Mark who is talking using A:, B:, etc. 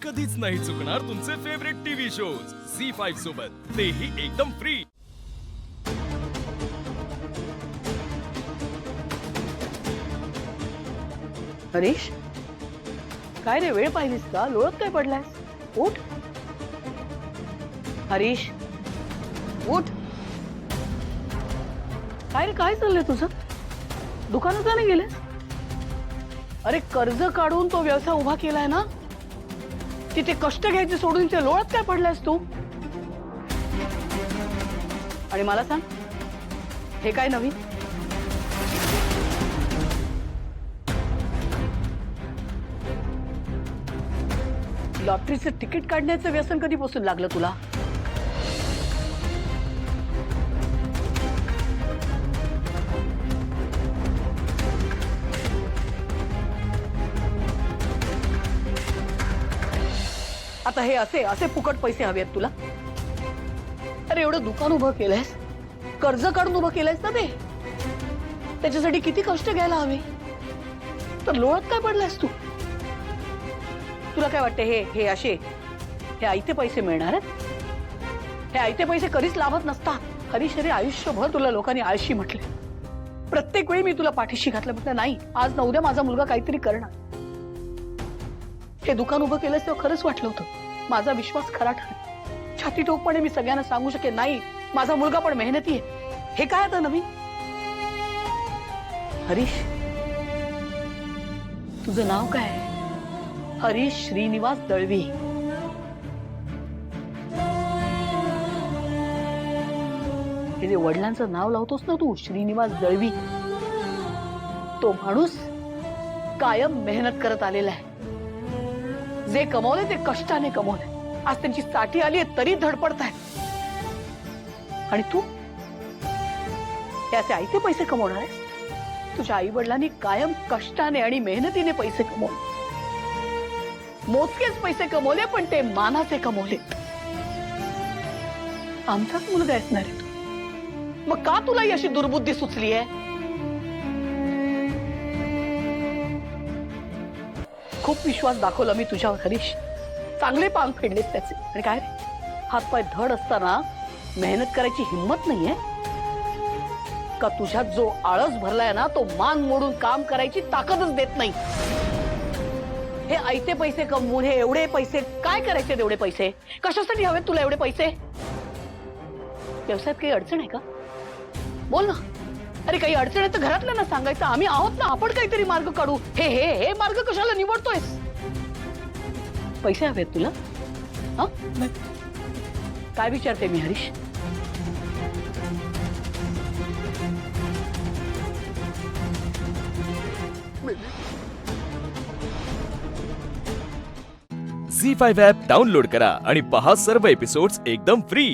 A: कधीच नाही चुकणार तुमचे फेवरेट टीव्ही शोज झी5 सोबत, तेही एकदम फ्री।
B: हरीश, काय रे, वेळ पाहिलीस का? लोळत काय पडलायस? उठ हरीश, उठ। काय रे, काय चाललंय तुझं? दुकानात का नाही गेलेस? अरे, कर्ज काढून तो व्यवसाय उभा केलाय ना, तिथे कष्ट घ्यायचे सोडून ते लोळत काय पडलायस तू? आणि मला सांग, हे काय नवीन? लॉटरीचं तिकीट काढण्याचं व्यसन कधीपासून लागलं तुला? आता हे असे असे फुकट पैसे हवे आहेत तुला? अरे, एवढं दुकान उभं केलंयस, कर्ज काढून उभं केलंयस ना, ते त्याच्यासाठी किती कष्ट घ्यायला हवे, तर लोळत काय पडलायस तू? तुला काय वाटते हे असे हे आयते पैसे मिळणार आहेत? हे आयते पैसे कधीच लाभत नसतात हरीश। अरे, आयुष्यभर तुला लोकांनी आळशी म्हटले, प्रत्येक वेळी मी तुला पाठीशी घातलं, म्हटलं नाही, आज ना उद्या माझा मुलगा काहीतरी करणार। हे दुकान उभं केलंस तेव्हा खरंच वाटलं होतं माझा विश्वास खरा ठरेल, छाती ठोकपणे मी सगळ्यांना सांगू शकेन, नाही, माझा मुलगा पण मेहनती आहे। हे काय आता नवीन? हरीश, तुझं नाव काय आहे? हरीश श्रीनिवास दळवी। हे जे वडिलांचं नाव लावतोस ना तू, श्रीनिवास दळवी, तो माणूस कायम मेहनत करत आलेला आहे। जे कमवले ते कष्टाने कमवले, आज त्यांची साठी आली तरी धडपडताय। आणि तू हे असे आयते पैसे कमवणार आहेस? तुझ्या आई वडिलांनी कायम कष्टाने आणि मेहनतीने पैसे कमवले, मोजकेच पैसे कमवले, पण ते मानाचे कमवले। आमचाच मुलगा असणार आहे तू, मग का तुला ही अशी दुर्बुद्धी सुचली आहे? खूप विश्वास दाखवला मी तुझ्यावर हरीश, चांगले पांग फेडलेस त्याचे, आणि काय हातपाय धड असताना मेहनत करायची हिंमत नाहीये का? तुझ्यात जो आळस भरलाय ना, तो मान मोडून काम करायची ताकदच देत नाही। हे आयते पैसे कमवून हे एवढे पैसे काय करायचे? एवढे पैसे कशासाठी हवेत तुला? एवढे पैसे व्यवसायात काही अडचण आहे का? बोल ना। अरे, काही अडचण आहे तर घरातल्यांना सांगायचं, आम्ही आहोत ना, आपण काहीतरी मार्ग काढू। हे हे हे मार्ग कशाला निवडतोयस? पैसे हवेत तुला? हा, काय विचारते मी हरीश?
A: झी5 ॲप डाउनलोड करा आणि पहा सर्व एपिसोड्स एकदम फ्री।